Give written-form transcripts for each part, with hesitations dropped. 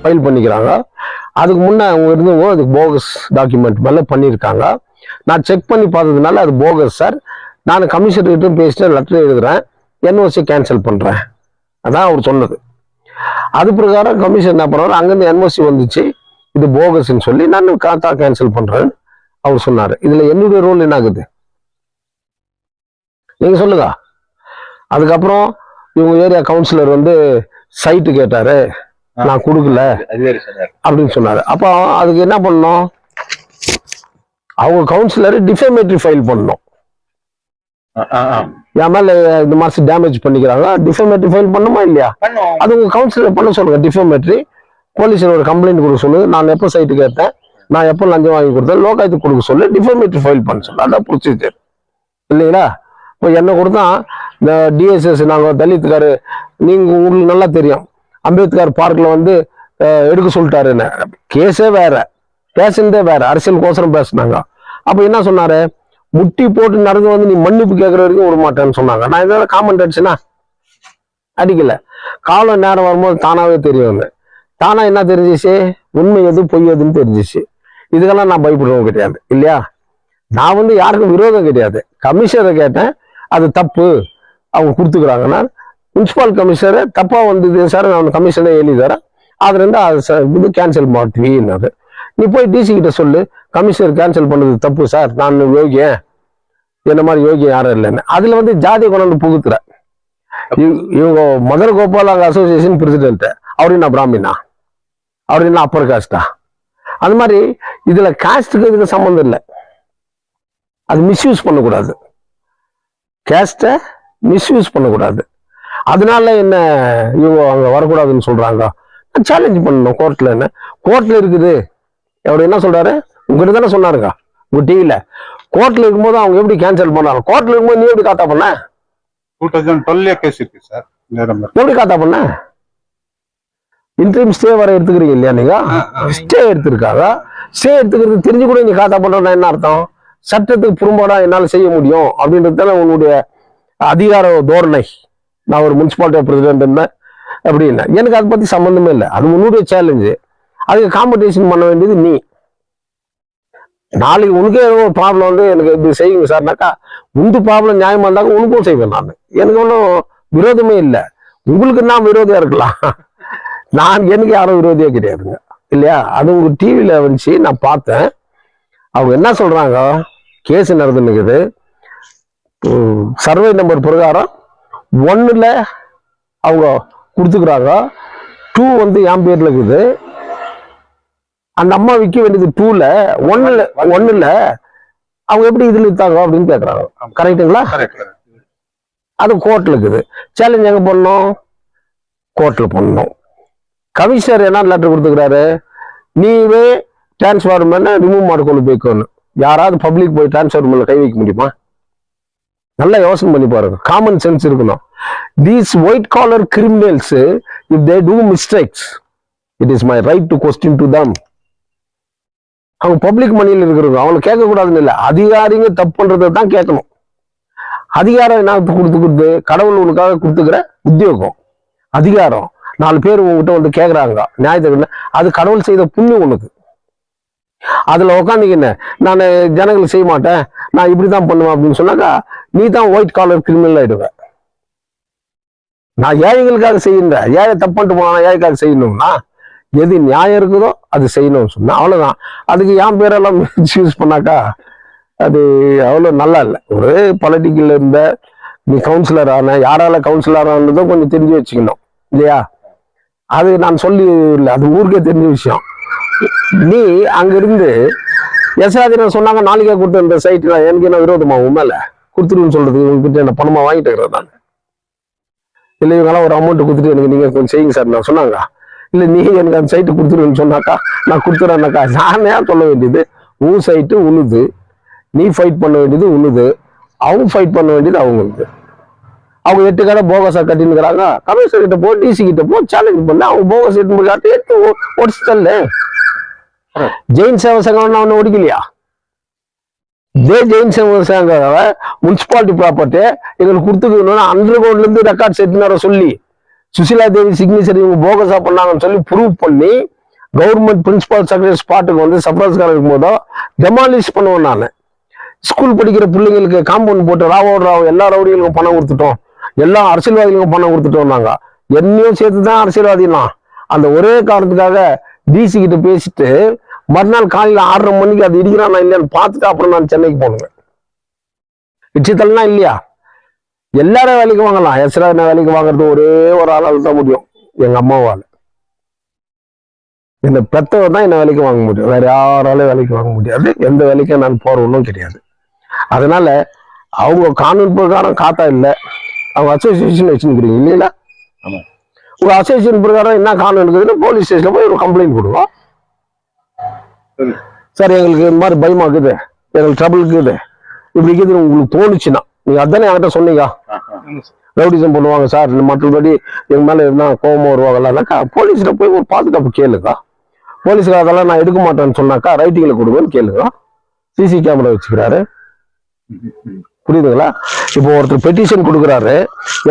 File பண்ணிக்கிறாங்க. அதுக்கு முன்னே அவங்க இருந்தவங்க அதுக்கு போகஸ் டாக்குமெண்ட் மேலே பண்ணியிருக்காங்க. நான் செக் பண்ணி பார்த்ததுனால அது போகஸ் சார். நான் கமிஷனர்கிட்ட பேசிட்டு லெட்டர் எழுதுறேன், என்ஓசி கேன்சல் பண்ணுறேன். அதான் அவர் சொன்னது. அது பிரகாரம் கமிஷன் என்ன பண்ணுறாரு, அங்கேருந்து என்ஓசி வந்துச்சு, இது போகஸ்ன்னு சொல்லி நான் காத்தா கேன்சல் பண்ணுறேன்னு அவர் சொன்னார். இதில் என்னுடைய ரோல் என்ன ஆகுது நீங்கள் சொல்லுங்க. அதுக்கப்புறம் இவங்க ஏரியா கவுன்சிலர் வந்து சைட்டு கேட்டாரு, நான் கொடுக்கல அப்படின்னு சொன்னாரு. அப்போ அதுக்கு என்ன பண்ணணும், அவங்க கவுன்சிலர் டிஃபேமேட்டரி ஃபைல் பண்ணணும். என் மேல இந்த மாதிரி டேமேஜ் பண்ணிக்கிறாங்க, டிஃபேமேட்டரி ஃபைல் பண்ணுமா இல்லையா? அது உங்க கவுன்சிலர் பண்ண சொல்லுங்க. டிஃபேமேட்டரி போலீஸ்ல ஒரு கம்ப்ளைண்ட் கொடுக்க சொல்லு, நான் எப்போ சைட்டு கேட்டேன், நான் எப்போ லஞ்சம் வாங்கி கொடுத்தேன், லோகாயத்துக்கு கொடுக்க சொல்லு, டிஃபேமேட்டரி ஃபைல் பண்ண சொல்லு. அதான் ப்ரொசீஜர் இல்லைங்களா? இப்போ என்ன கொடுத்தா இந்த டிஎஸ்எஸ் நாங்கள் தலித்துக்காரு, நீங்க உங்களுக்கு நல்லா தெரியும், அம்பேத்கர் பார்க்ல வந்து எடுக்க சொல்லிட்டாரு. என்ன கேஸே வேற, பேசுனதே வேற, அரசியல் கோசரம் பேசினாங்க. அப்ப என்ன சொன்னாரு, முட்டி போட்டு நடந்து வந்து நீ மன்னிப்பு கேட்கற வரைக்கும் விட மாட்டேன்னு சொன்னாங்க. நான் இதெல்லாம் காமெண்ட் அடிச்சுன்னா அடிக்கல. காலம் நேரம் வரும்போது தானாவே தெரியும். தானா என்ன தெரிஞ்சிச்சு, உண்மை எது பொய் எதுன்னு தெரிஞ்சிச்சு. இதுக்கெல்லாம் நான் பயப்படுறவங்க கிடையாது இல்லையா? நான் வந்து யாருக்கும் விரோதம் கிடையாது. கமிஷனரை கேட்டேன், அது தப்பு, அவங்க கொடுத்துக்கிறாங்கன்னா முனிசிபல் கமிஷனரை தப்பா வந்து சார் நான் கமிஷனரை எழுதி தரேன், அதுல இருந்து இது கேன்சல் மாட்டுவீன்னாரு. நீ போய் டிசி கிட்ட சொல்லு, கமிஷனர் கேன்சல் பண்ணது தப்பு சார், நான் யோகியன், என்ன மாதிரி யோகியம் யாரும் இல்லைன்னு. அதுல வந்து ஜாதியை கொண்டாந்து புகுத்துற. இவங்க மதர் கோபால் அசோசியேஷன் பிரசிடென்ட், அவரு என்ன பிராமினா, அவரு என்ன அப்பர் காஸ்டா? அது மாதிரி இதுல காஸ்டுக்கு இதுக்கு சம்மந்தம் இல்லை. அது மிஸ்யூஸ் பண்ணக்கூடாது, கேஸ்ட மிஸ்யூஸ் பண்ணக்கூடாது. அதனால என்ன இவங்க அங்க வரக்கூடாதுன்னு சொல்றாங்க. சேலஞ்ச் பண்ணணும் கோர்ட்ல. என்ன கோர்ட்ல இருக்குது, அவர் என்ன சொல்றாரு, உங்ககிட்ட தானே சொன்னாருங்க உங்க டிவில. கோர்ட்ல இருக்கும்போது அவங்க எப்படி கேன்சல் பண்ணாங்க? கோர்ட்ல இருக்கும்போது நீ எப்படி காத்தா பண்ண? 2012 கேஸ் இருக்கு சார். எப்படி காத்தா பண்ண? இன்ட்ரீம் ஸ்டே வர எடுத்துக்கிறீங்க இல்லையா? நீங்க ஸ்டே எடுத்திருக்காங்க. ஸ்டே எடுத்துக்கிறது தெரிஞ்சு கூட நீ காத்தா பண்றோம்னா என்ன அர்த்தம்? சட்டத்துக்கு புறம்பாடா என்னால் செய்ய முடியும் அப்படின்றது தானே உன்னுடைய அதிகார தோரணை. நான் ஒரு முனிசிபாலிட்டி பிரசிடென்ட் இருந்தேன் அப்படின்னா எனக்கு அதை பத்தி சம்பந்தமே இல்லை. அது உன்னுடைய சேலஞ்சு. அதுக்கு காம்படிஷன் பண்ண வேண்டியது நீ. நாளைக்கு உனக்கே ஒரு ப்ராப்ளம் வந்து எனக்கு இப்படி செய்யுங்க சார்னாக்கா, உந்து ப்ராப்ளம் நியாயமா இருந்தாக்க உனக்கும் செய்வேன். நான் எனக்கு ஒன்றும் விரோதமே இல்லை. உங்களுக்கு நான் விரோதியா இருக்கலாம், எனக்கு யாரும் விரோதியா கிடையாதுங்க இல்லையா? அது உங்க டிவியில வந்துச்சு, நான் பார்த்தேன். அவங்க என்ன சொல்றாங்க, கேஸ் நடந்துன்னுக்குது, சர்வே நம்பர் பிரகாரம் 1ல அவங்க கொடுத்துக்கிறாங்க, 2 வந்து என் பேர்ல இருக்குது, அந்த அம்மா விற்க வேண்டியது 2ல, 1ல அவங்க எப்படி இதுல வித்தாங்க அப்படின்னு கேட்கறாங்க. கரெக்டுங்களா? அது கோர்ட்ல இருக்குது. சேலஞ்ச் எங்க பண்ணணும்? கோர்ட்ல பண்ணணும். கமிஷனர் என்ன லெட்டர் கொடுத்துக்கிறாரு, நீவே டிரான்ஸ்ஃபார்மர் ரிமூவ் மாடுக்கொண்டு போய்க்கணும். யாராவது பப்ளிக் போய் டிரான்ஸ்ஃபார்மர்ல கை வைக்க முடியுமா? நல்லா யோசனை பண்ணி பாருங்க. காமன் சென்ஸ் இருக்கணும். These white collar criminals, if they do mistakes, it is my right to question to them. அவங்க பப்ளிக் மணியில் இருக்கிறவங்க, அவங்களை கேட்கக்கூடாதுன்னு இல்லை, அதிகாரிங்க தப்பு பண்றதை தான் கேட்கணும். அதிகாரம் என்ன கொடுத்து கடவுள் உனக்காக கொடுத்துக்கிற உத்தியோகம், அதிகாரம். 4 பேர் உங்ககிட்ட வந்து கேட்கறாங்க நியாயத்தை, அது கடவுள் செய்த புண்ணியம் உனக்கு. அதுல உக்காந்துக்கின்னு நான் ஜனங்களுக்கு செய்ய மாட்டேன், நான் இப்படிதான் பண்ணுவேன் அப்படின்னு சொன்னாக்கா நீ தான் ஒயிட் காலர் கிரிமினல் ஆயிடுவேன். நான் ஏழைகளுக்காக செய்யுங்க, ஏழை தப்பு பண்ணிட்டு போனா ஏழைக்காக செய்யணும்னா எது நியாயம் இருக்குதோ அது செய்யணும்னு சொன்னா அவ்வளவுதான். அதுக்கு என் பேரெல்லாம் யூஸ் பண்ணாக்கா அது அவ்வளோ நல்லா இல்லை. ஒரு பொலிட்டிக்கல் இருந்த நீ கவுன்சிலர் ஆன, யாரால கவுன்சிலர் ஆனதோ கொஞ்சம் தெரிஞ்சு வச்சுக்கணும் இல்லையா? அது நான் சொல்லி இல்லை, அது ஊருக்கே தெரிஞ்ச விஷயம். நீ அங்கிருந்து யசாதினா சொன்னாங்க நாளைக்கே கொடுத்து இந்த சைட்டு எனக்கு என்ன விரோதமா உண்மையில கொடுத்துருன்னு சொல்றது, உங்ககிட்ட என்ன பணமா வாங்கிட்டு இருக்கிறேன் நான். இல்லை இவங்கெல்லாம் ஒரு அமௌண்ட் கொடுத்துட்டு எனக்கு நீங்க கொஞ்சம் செய்யுங்க சார் நான் சொன்னாங்க. இல்லை நீ எனக்கு அந்த சைட்டு கொடுத்துருன்னு சொன்னாக்கா நான் கொடுத்துறேன்னாக்கா நானே சொல்ல வேண்டியது உன் சைட்டு உண்ணுது, நீ ஃபைட் பண்ண வேண்டியது உண்ணுது, அவங்க ஃபைட் பண்ண வேண்டியது அவங்களுக்கு. அவங்க 8 கடை போகஸா கட்டினுக்கிறாங்க. கமிஷனர் கிட்ட போ, டிசி கிட்ட போ, சேலஞ்ச் பண்ண. அவங்க போகஸ் எடுத்து ஒடிச்சு தள்ள. ஜெயின் சேவா சங்கம் ஒண்ணு ஒடிக்கலையா? இதே ஜெயின் சேவா சங்கம் முனிசிபாலிட்டி ப்ராப்பர்ட்டி எங்களுக்கு கொடுத்துக்கணும்னா அண்டர் கிரவுண்ட்ல இருந்து ரெக்கார்ட் செட்டினார சொல்லி சுசிலா தேவி சிக்னேச்சர் இவங்க போகஸா பண்ணாங்கன்னு சொல்லி ப்ரூவ் பண்ணி கவர்மெண்ட் பிரின்சிபால் செக்ரட்டரி ஸ்பாட்டுக்கு வந்து சப்ராஸ்கார் இருக்கும்போதோ டெமாலிஷ் பண்ணுவேன் நான். ஸ்கூல் படிக்கிற பிள்ளைங்களுக்கு காம்பவுண்ட் போட்டு ராவ் எல்லா ரவுடிகளுக்கும் பணம் கொடுத்துட்டோம், எல்லா அரசியல்வாதிகளுக்கும் பணம் கொடுத்துட்டோம். நாங்க என்னையும் சேர்த்து தான் அரசியல்வாதிலாம். அந்த ஒரே காரணத்துக்காக டிசி கிட்ட பேசிட்டு மறுநாள் காலையில் 6:30 மணிக்கு அது இடிக்கிறானா இல்லையான்னு பார்த்துட்டு அப்புறம் நான் சென்னைக்கு போனேன். இச்சத்தல்லாம் இல்லையா? எல்லாரும் வேலைக்கு வாங்கலாம். எஸ்ரா வேலைக்கு வாங்குறது ஒரே ஒரு ஆளால் தான் முடியும், எங்க அம்மாவால். இந்த பெத்தவர் தான் என்ன வேலைக்கு வாங்க முடியும், வேற யாராலும் வேலைக்கு வாங்க முடியாது. எந்த வேலைக்கும் நான் போறவனும் கிடையாது. அதனால அவங்க கானூன் பிரகாரம் காத்தா இல்லை, அவங்க அசோசியேஷன் வச்சுருக்கிறீங்க இல்லைங்களா? உங்க அசோசியேஷன் பிரகாரம் என்ன காரணம் இருக்குதுன்னு போலீஸ் ஸ்டேஷன்ல போய் ஒரு கம்ப்ளைண்ட் கொடுவோம். சார் எங்களுக்கு இந்த மாதிரி பயமா இருக்குது, எங்களுக்கு ட்ரபிள் இருக்குது, இப்படி இருக்குது உங்களுக்கு தோணுச்சுன்னா நீங்க அதானே என்கிட்ட சொன்னீங்க. ரவுடிசம் பண்ணுவாங்க சார், மற்றபடி எங்க மேல இருந்தா கோபமா வருவாங்கல்லக்கா, போலீஸ்ல போய் ஒரு பாதுகாப்பு கேளுக்கா. போலீஸ்ல அதெல்லாம் நான் எடுக்க மாட்டேன்னு சொன்னாக்கா ரைட்டிங்ல கொடுங்கன்னு கேளுங்க. சிசி கேமரா வச்சுக்கிறாரு, புரியுதுங்களா? இப்போ ஒருத்தர் பெட்டிஷன் கொடுக்குறாரு,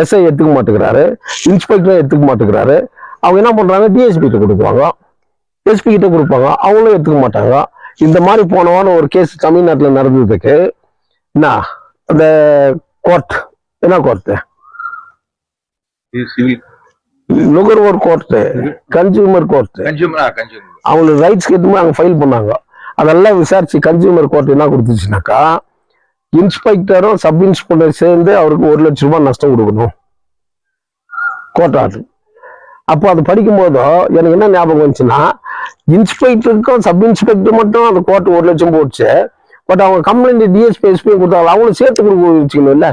எஸ்ஐ எடுத்துக்க மாட்டேங்கிறாரு, இன்ஸ்பெக்டர் எடுத்துக்க மாட்டேங்கிறாரு. அவங்க என்ன பண்றாங்க, டிஎஸ்பி கிட்ட கொடுக்குவாங்க, எஸ்பி கிட்ட கொடுப்பாங்க, அவங்களும் எடுத்துக்க மாட்டாங்க. இந்த மாதிரி போனவான ஒரு கேஸ் தமிழ்நாட்டில் நடந்ததுக்கு என்ன அந்த கோர்ட், என்ன கோர்ட்டு, நுகர்வோர் கோர்ட்டு, கன்சியூமர் கோர்ட்டு, அவங்களுக்கு ரைட்ஸ் கேட்டு அங்க ஃபைல் பண்ணாங்க. அதெல்லாம் விசாரிச்சு கன்சியூமர் கோர்ட் என்ன கொடுத்துச்சுனாக்கா, இன்ஸ்பெக்டரும் சப் இன்ஸ்பெக்டர் சேர்ந்து அவருக்கு 1 லட்சம் ரூபாய் நஷ்டம் கொடுக்கணும் கோர்ட் ஆர்டர். அப்போ அது படிக்கும் போதோ எனக்கு என்ன ஞாபகம் வந்துச்சுன்னா, இன்ஸ்பெக்டருக்கும் சப் இன்ஸ்பெக்டர் மட்டும் அந்த கோர்ட் 1 லட்சம் போச்சு. பட் அவங்க கம்ப்ளைண்ட் டிஎஸ்பி எஸ்பி கொடுத்தாங்க, அவங்களும் சேர்த்து கொடுக்க வச்சுக்கணும் இல்ல.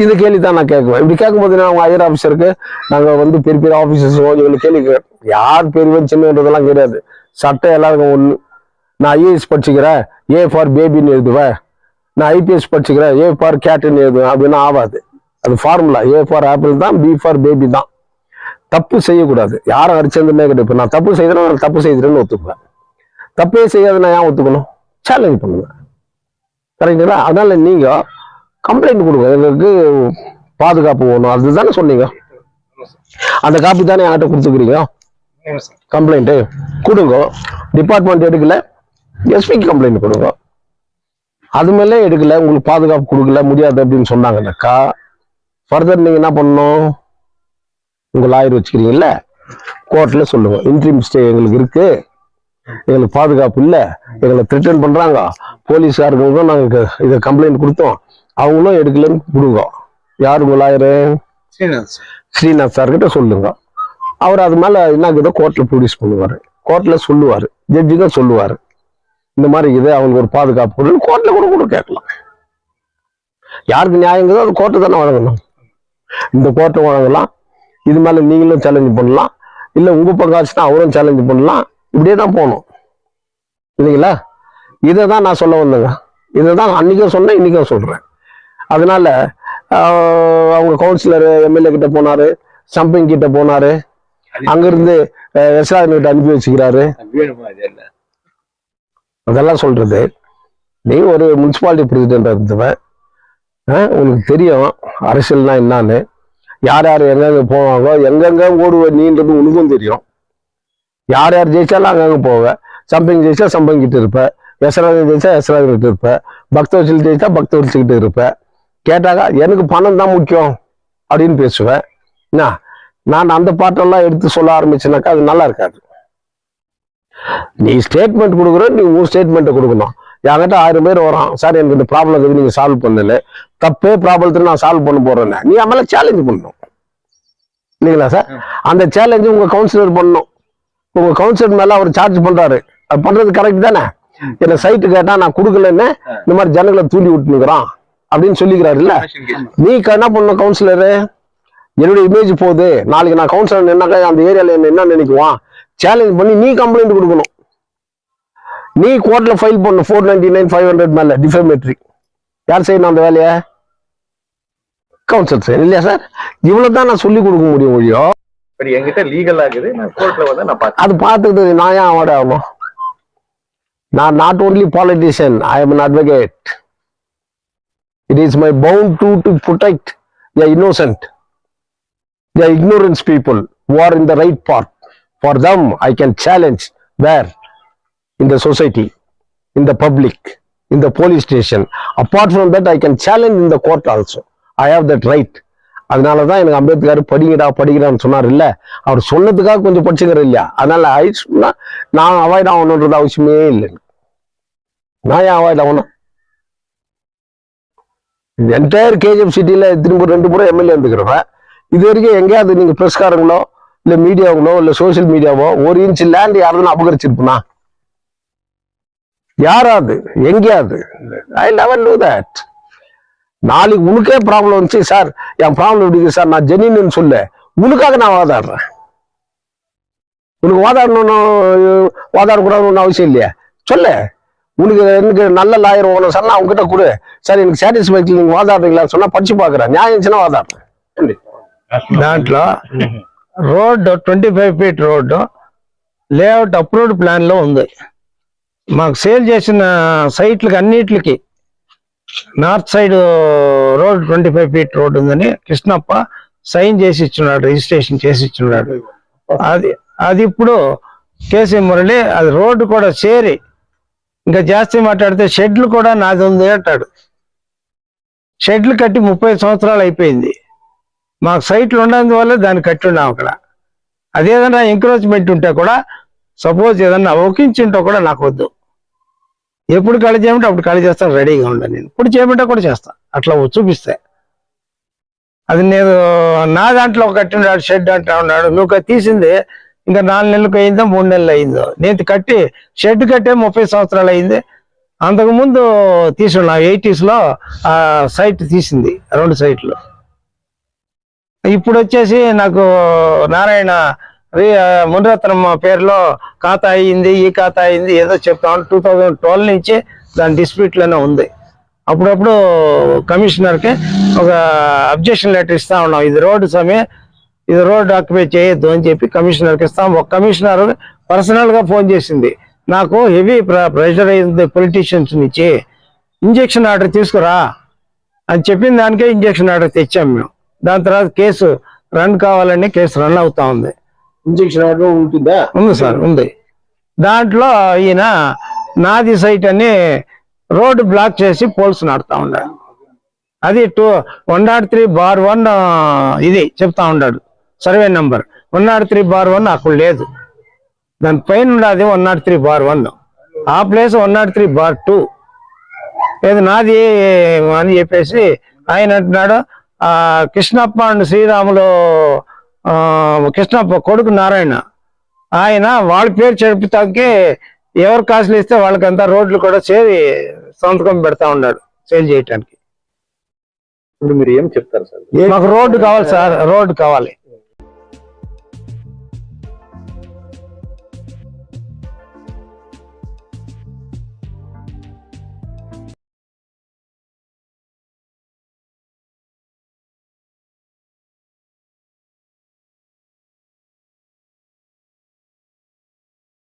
இந்த கேள்வி தான் நான் கேட்குவேன். இப்படி கேட்கும்போது அவங்க ஹையர் ஆஃபீஸருக்கு நாங்க வந்து பெரிய பெரிய ஆபீசர்ஸ் இவங்களுக்கு கேள்வி யார் பெரியவன் சின்னன்றதெல்லாம் கிடையாது. சட்டம் எல்லாருக்கும் ஒண்ணு. நான் ஐஏஎஸ் படிச்சுக்கிறேன், ஏ ஃபார் பேபின்னு எழுதுவேன். நான் ஐபிஎஸ் படிச்சுக்கிறேன், ஏ ஃபார் கேட்டுன்னு எழுதுவேன். அப்படின்னா ஆகாது. அது ஃபார்முலா. ஏ ஃபார் ஆப்பிள் தான், பி ஃபார் பேபி தான். தப்பு செய்யக்கூடாது. யாரும் அடிச்சதுமே கிடையாது. நான் தப்பு செய்தேன்னா நான் தப்பு செய்கிறேன்னு ஒத்துக்குவேன். தப்பே செய்யாது நான் ஏன் ஒத்துக்கணும்? சேலஞ்ச் பண்ணுவேன். கரெக்டுங்களா? அதனால நீங்க கம்ப்ளைண்ட் கொடுங்க, எங்களுக்கு பாதுகாப்பு வேணும், அதுதானே சொன்னீங்க. அந்த காப்பி தானே என்கிட்ட கொடுத்துக்கிறீங்க. கம்ப்ளைண்ட் கொடுங்க. டிபார்ட்மெண்ட் எடுக்கல, எஸ்பிக்கு கம்ப்ளைண்ட் கொடுங்க. அது மேலே எடுக்கல, உங்களுக்கு பாதுகாப்பு கொடுக்கல, முடியாது அப்படின்னு சொன்னாங்கன்னாக்கா ஃபர்தர் நீங்க என்ன பண்ணணும்? உங்க லாயர் வச்சுக்கிறீங்கல்ல, கோர்ட்ல சொல்லுங்க, இன்ட்ரீம் ஸ்டே எங்களுக்கு இருக்கு, எங்களுக்கு பாதுகாப்பு இல்லை, எங்களை த்ரெட்டன் பண்றாங்க, போலீஸ்காரங்களுக்கும் நாங்க இதை கம்ப்ளைண்ட் கொடுத்தோம், அவங்களும் எடுக்கலன்னு கொடுங்க. யாரு உங்க லாயரு? ஸ்ரீநாத் சார் கிட்ட சொல்லுங்க. அவர் அது மேல என்ன கோர்ட்ல ப்ரொடியூஸ் பண்ணுவாரு, கோர்ட்ல சொல்லுவாரு, ஜட்ஜி தான் சொல்லுவாரு, இந்த மாதிரி இது அவங்களுக்கு ஒரு பாதுகாப்பு கோர்ட்ல கூட கேட்கலாம். யாருக்கு நியாயங்கிறதோ அது கோர்ட்டு தானே வழங்கணும். இந்த கோர்ட்டை வழங்கலாம். இது மேல நீங்களும் சேலஞ்ச் பண்ணலாம், இல்ல உங்க பங்காச்சுன்னா அவரும் சேலஞ்ச் பண்ணலாம். இப்படியே தான் போகணும் இல்லைங்களா? இதை தான் நான் சொல்ல வந்தேங்க. இதை தான் அன்னைக்கும் சொன்னேன், இன்னைக்கும் சொல்றேன். அதனால அவங்க கவுன்சிலர் எம்எல்ஏ கிட்ட போனாரு, ஸ்டம்பிங் கிட்ட போனாரு, அங்கிருந்து எஸ்ஆர் கிட்ட அனுப்பி வச்சுக்கிறாரு. அதெல்லாம் சொல்றது, நீ ஒரு முனிசிபாலிட்டி பிரசிடென்ட் இருந்தவன், உங்களுக்கு தெரியும் அரசியல்னா என்னன்னு, யார் யார் எங்கெங்க போவாங்க, எங்கெங்க ஓடுவ நீன்றது உனக்கும் தெரியும். யார் யார் ஜெயிச்சாலும் அங்கங்க போவ. சம்பிங் ஜெயிச்சா சம்பிங் கிட்ட இருப்ப, எஸ்ராஜ் ஜெயிச்சா எஸ்ராஜ் கிட்ட இருப்ப, பக்தவச்சல் ஜெயிச்சா பக்தவச்சல் கிட்ட இருப்ப. கேட்டாக்கா எனக்கு பணம் தான் முக்கியம் அப்படின்னு பேசுவேன். நான் அந்த பாட்டெல்லாம் எடுத்து சொல்ல ஆரம்பிச்சேனாக்கா அது நல்லா இருக்காது. நீ ஸ்டேட்மெண்ட் கொடுக்குற, நீ உன் ஸ்டேட்மெண்ட்டை கொடுக்கணும். என்கிட்ட 1000 பேர் வரான், சார் எனக்கு இந்த ப்ராப்ளம் இருக்குது, நீங்க சால்வ் பண்ணல, தப்பே ப்ராப்ளத்தை நான் சால்வ் பண்ண போறேன்னு நீ மேல சேலஞ்ச் பண்ணணும் இல்லைங்களா சார்? அந்த சேலஞ்சு உங்க கவுன்சிலர் பண்ணணும். உங்க கவுன்சிலர் மேல அவர் சார்ஜ் பண்றாரு, அது பண்றது கரெக்ட் தானே? என்ன சைட்டு கேட்டா நான் கொடுக்கலன்னு இந்த மாதிரி ஜனங்களை தூண்டி விட்டுனுக்குறான் அப்படின்னு சொல்லிக்கிறாரு இல்ல? நீ என்ன பண்ணணும்? கவுன்சிலரு என்னுடைய இமேஜ் போகுது, நாளைக்கு நான் கவுன்சிலர் என்னக்கா அந்த ஏரியால என்ன நினைக்குவான், சேலஞ்ச் பண்ணி நீ கம்ப்ளைண்ட் கொடுக்கணும். நீ கோர்ட்ல ஃபைல் பண்ணணும் 499 500 மேல டிஃபமேட்டரி. யார் செய்யணும் அந்த வேலையை? கவுன்சிலர் செய்யணும் இல்லையா சார்? இவ்வளவுதான் நான் சொல்லி கொடுக்க முடியும். ஒழியோ என்கிட்ட லீகல் ஆகுது, நான் கோர்ட்ல வந்து நான் அது பார்த்துட்டு நான் ஏன் அவார்ட் ஆகணும்? நான் not only politician, I am an advocate. It is my bound to protect the innocent, the ignorance people who are in the right path. For them, I can challenge where? In the society, in the public, in the police station. Apart from that, I can challenge in the court also. I have that right. அதனாலதான் எனக்கு அம்பேத்கர் படிக்கிறான்னு சொன்னார் இல்ல, அவர் சொன்னதுக்காக கொஞ்சம் படிச்சுக்கிற இல்லையா, அதனால நான் avoid ஆகணுன்றது அவசியமே இல்லை. நான் ஏன் அவாய்ட் ஆகணும்? என்டையர் கேஜிஎஃப் சிட்டியில திரும்ப 2 முறை எம்எல்ஏ இருந்துக்கிறவன், இது வரைக்கும் எங்கேயாவது நீங்க பிரஸ்காரங்களோ இல்ல மீடியாவுங்களோ இல்ல சோசியல் மீடியாவோ 1 இன்ச் லேண்ட் யாரும் அபகரிச்சிருப்பா? யாராவது எங்கேயாவது? I never do that. நாளைக்கு உனக்கே ப்ராப்ளம் வந்துச்சு, சார் என் ப்ராப்ளம் எப்படி சார், நான் ஜெனின்னு சொல்லு, உனக்காக நான் வாதாடுறேன். உனக்கு வாதாடக்கூடாதுன்னு அவசியம் இல்லையா? சொல்லு, உனக்கு எனக்கு நல்ல லாயர் ஓகணும் சார், நான் உங்ககிட்ட கொடு சார், எனக்கு சாட்டிஸ்ஃபைட் நீங்க வாதாடுறீங்களான்னு சொன்னா படிச்சு பாக்குறேன், நியாயம் இருந்துச்சுன்னா வாதாடுறேன். దాంట్లో road 25 feet road layout approved plan లో ఉంది. మాకు సేల్ చేసిన సైట్లకి అన్నిటికి north side road 25 feet road ఉందని కృష్ణప్ప సైన్ చేసి ఇచ్చున్నాడు, రిజిస్ట్రేషన్ చేసి ఇచ్చున్నాడు. అది ఇప్పుడు కేసీ మురళి అది రోడ్డు కూడా చేరి ఇంకా జాస్తి మాట్లాడితే షెడ్లు కూడా నాది ఉంది అంటాడు. షెడ్లు కట్టి 30 సంవత్సరాలు అయిపోయింది. మాకు సైట్లు ఉన్నందువల్ల దాన్ని కట్టి ఉన్నాం అక్కడ. అదేదన్నా ఎంకరేజ్మెంట్ ఉంటే కూడా, సపోజ్ ఏదన్నా ఒకించి ఉంటే కూడా నాకు వద్దు. ఎప్పుడు ఖాళీ చేయమంటే అప్పుడు ఖాళీ చేస్తాను, రెడీగా ఉంటాను నేను. ఇప్పుడు చేయమంటే కూడా చేస్తా, అట్లా చూపిస్తే. అది నేను నా దాంట్లో కట్టినాడు షెడ్ అంటా ఉన్నాడు. నువ్వు తీసింది ఇంకా 4 నెలలకు అయిందో 3 నెలలు అయిందో. నేను కట్టి షెడ్ కట్టే 30 సంవత్సరాలు అయింది. అంతకుముందు తీసుకున్నా 80s లో ఆ సైట్ తీసింది, 2 సైట్లు. ఇప్పుడు వచ్చేసి నాకు నారాయణ మునిరత్నం పేరులో ఖాతా అయ్యింది, ఈ ఖాతా అయింది ఏదో చెప్తాను. 2012 నుంచి దాని డిస్ప్యూట్ లోనే ఉంది. అప్పుడప్పుడు కమిషనర్కి ఒక అబ్జెక్షన్ లెటర్ ఇస్తా ఉన్నాం, ఇది రోడ్డు సమయం, ఇది రోడ్డు ఆక్యుపై చేయొద్దు అని చెప్పి కమిషనర్కి ఇస్తాం. ఒక కమిషనర్ పర్సనల్ గా ఫోన్ చేసింది, నాకు హెవీ ప్రెషర్ అయింది పొలిటీషియన్స్ నుంచి, ఇంజక్షన్ ఆర్డర్ తీసుకురా అని చెప్పిన దానికే ఇంజక్షన్ ఆర్డర్ తెచ్చాం మేము. దాని తర్వాత కేసు రన్ కావాలని కేసు రన్ అవుతా ఉంది. ఇంజక్షన్ ఆర్డర్ ఉంటుందా? ఉంది సార్, ఉంది. దాంట్లో ఈయన నాది సైట్ అని రోడ్డు బ్లాక్ చేసి పోల్స్ నాడుతా ఉన్నాడు. అది 103/1 ఇది చెప్తా ఉన్నాడు, సర్వే నంబర్ 103/1 అక్కడ లేదు, దాని పైన ఉన్నది 103/1, ఆ ప్లేస్ 103/2 ఏది నాది అని చెప్పేసి ఆయన అంటున్నాడు. కృష్ణప్ప అండ్ శ్రీరాములు, కృష్ణప్ప కొడుకు నారాయణ, ఆయన వాళ్ళ పేరు చెప్పుతాకి ఎవరు కాసులు ఇస్తే వాళ్ళకంతా రోడ్లు కూడా చేరి సంతకం పెడతా ఉన్నాడు సేల్ చేయటానికి. ఇప్పుడు మీరు ఏం చెప్తారు సార్? మాకు రోడ్డు కావాలి సార్, రోడ్డు కావాలి.